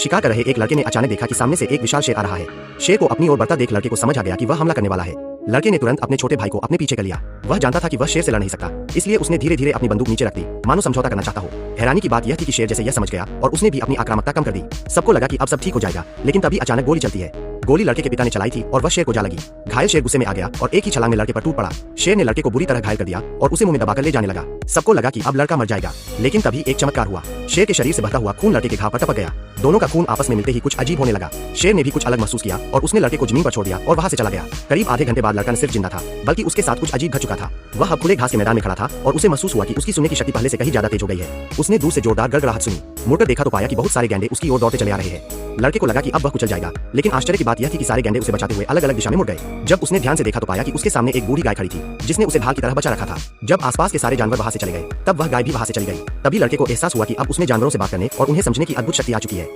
शिकार कर रहे एक लड़के ने अचानक देखा कि सामने से एक विशाल शेर आ रहा है। शेर को अपनी ओर बढ़ता देख लड़के को समझ आ गया कि वह हमला करने वाला है। लड़के ने तुरंत अपने छोटे भाई को अपने पीछे कर लिया। वह जानता था कि वह शेर से लड़ नहीं सकता, इसलिए उसने धीरे धीरे अपनी बंदूक नीचे रख दी, मानो समझौता करना चाहता हो। हैरानी की बात यह थी कि शेर जैसे यह समझ गया और उसने भी अपनी आक्रामकता कम कर दी। सबको लगा कि अब सब ठीक हो जाएगा, लेकिन तभी अचानक गोली चलती है। गोली लड़के के पिता ने चलाई थी और वह शेर को जा लगी। घायल शेर गुस्से में आ गया और एक ही छलांग में लड़के पर टूट पड़ा। शेर ने लड़के को बुरी तरह घायल कर दिया और उसे मुंह में दबाकर ले जाने लगा। सबको लगा कि अब लड़का मर जाएगा, लेकिन तभी एक चमत्कार हुआ। शेर के शरीर से बहता हुआ खून लड़के के घाव पर टपक गया। दोनों का खून आपस में मिलते ही कुछ अजीब होने लगा। शेर ने भी कुछ अलग महसूस किया और उसने लड़के को जमीन पर छोड़ दिया और वहां से चला गया। करीब आधे घंटे बाद लड़का न सिर्फ जिंदा था, बल्कि उसके साथ कुछ अजीब घट चुका था। वह अब खुले घास के मैदान में खड़ा था और उसे महसूस हुआ कि उसकी सुनने की शक्ति पहले से कहीं ज्यादा तेज हो गई है। उसने दूर से जोरदार गड़गड़ाहट सुनी। मुड़कर देखा तो पाया कि बहुत सारे गैंडे उसकी ओर दौड़ते चले आ रहे हैं। लड़के को लगा कि अब वह कुचल जाएगा, लेकिन आश्चर्य की बात यह थी कि सारे गैंडे उसे बचाते हुए अलग अलग दिशा में मुड़ गए। जब उसने ध्यान से देखा तो पाया कि उसके सामने एक बूढ़ी गाय खड़ी थी, जिसने उसे ढाल की तरह बचा रखा था। जब आसपास के सारे जानवर वहां से चले गए, तब वह गाय भी वहां से चली गई। तभी लड़के को एहसास हुआ कि अब उसमें जानवरों से बात करने और उन्हें समझने की अद्भुत शक्ति आ चुकी है।